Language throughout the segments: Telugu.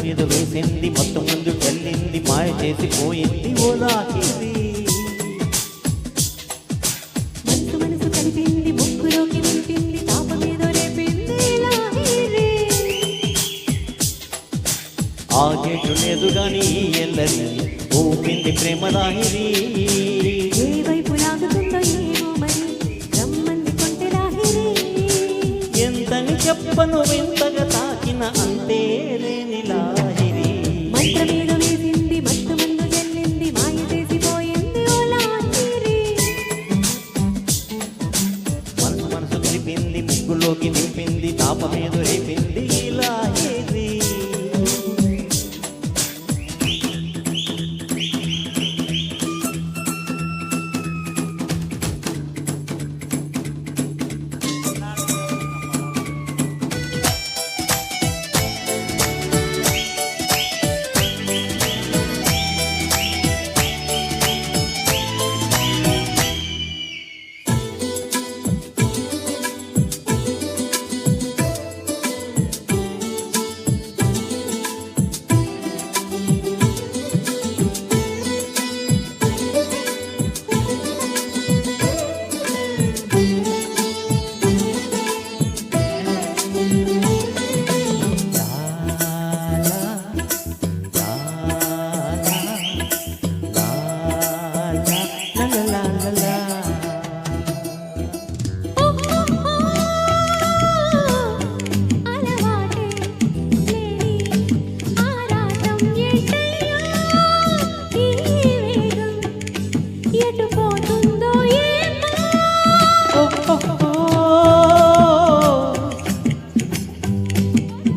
మీద వేసింది మొత్తం ముందు వెళ్ళింది మాయ చేసిపోయింది ఓ లాహిరి మనసు మనసు కలిపింది ముక్కులోకి నింపింది తాపమేదో రేపింది లాహిరి ఆగేటు లేదు గాని ఎల్లరి ఊపింది ప్రేమ లాహిరి ఏ వైపు లాగుతుందో ఏమో మరి రమ్మంది కొంటె లాహిరి ఎంతని చెప్పను వింతగా తాకిన అంతే లేని లాహిరి మంత్రమేదో వేసింది మత్తు మందు జల్లింది మాయ చేసిపోయింది ఓ లాహిరి మనసు మనసు కలిపింది ముగ్గులోకి నింపింది తాపమేదో రేపింది లాహిరి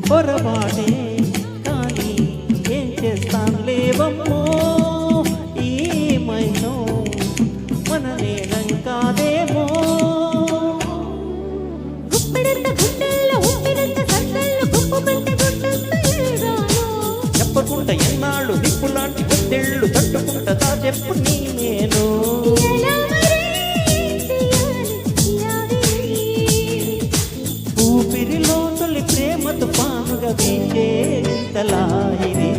పొరపాటే కానీ ఏం చేస్తాం లేవమ్మో ఏమైనో మన నేరం కాదేమో చెప్పకుండా ఎన్నాళ్ళు నిప్పులాంటి గుద్దెళ్ళు తట్టుకుంటా చెప్పు నీ నేను ఊపిరిలో తొలి ప్రేమ తుఫానుగా వీచేంత లాహిరి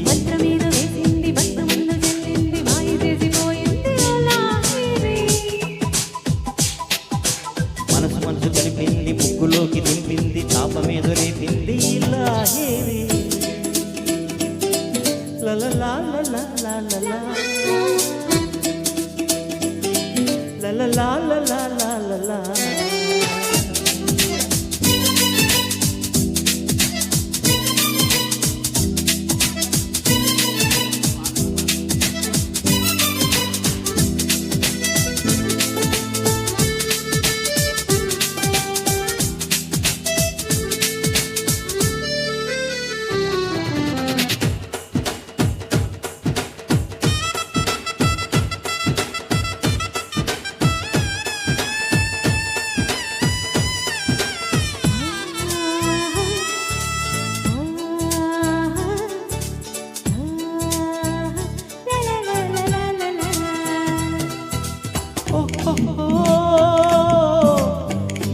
మంత్రమేదో వేసింది మత్తు మందు జల్లింది మాయ చేసిపోయింది ఓ లాహిరి మనసు మనసు కలిపింది ముగ్గులోకి నింపింది తాపమేదో రేపింది లాహిరి లలలా లలలా లలలా లలలా లలలా లలలా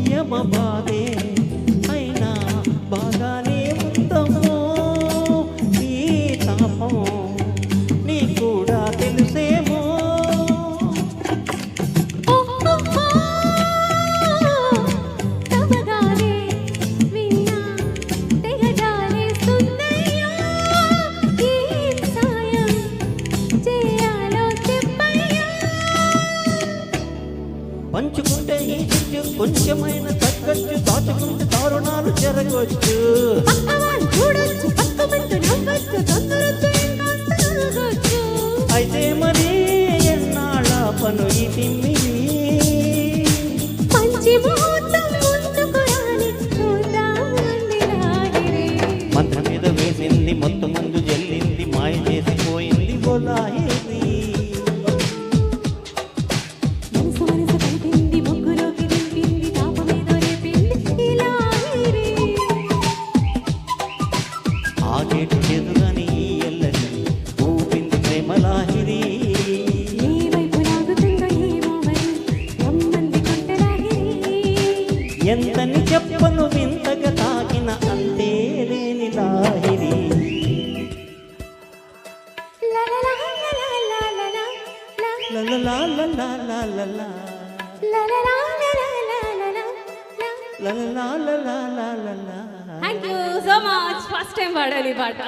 యమబాదే అయినా బాగానే ఉందమ్మో నీ తాపం నీ కూడా తెలుసేమో తమగానే విన్నా తెగజాలే సుందయ్యా ఏం సాయం చేయాలో చెప్పయ్యా పంచుకుంటే ఈ చిచ్చు కొంచెమైన తగ్గచ్చు దాచుకుంటే దారుణాలు జరగవచ్చు పక్కవాళ్ళు చూడొచ్చు పక్కమంటూ నవ్వచ్చు తొందరొచ్చు ఇంకాస్త నవ్వొచ్చు అయితే మరి ఎన్నాళ్ళ పను ఈ తిమ్మిది లలలా లలలా లలలా లలలా లలలా లలలా. Thank you so much first time పాడాలి ఈ పాట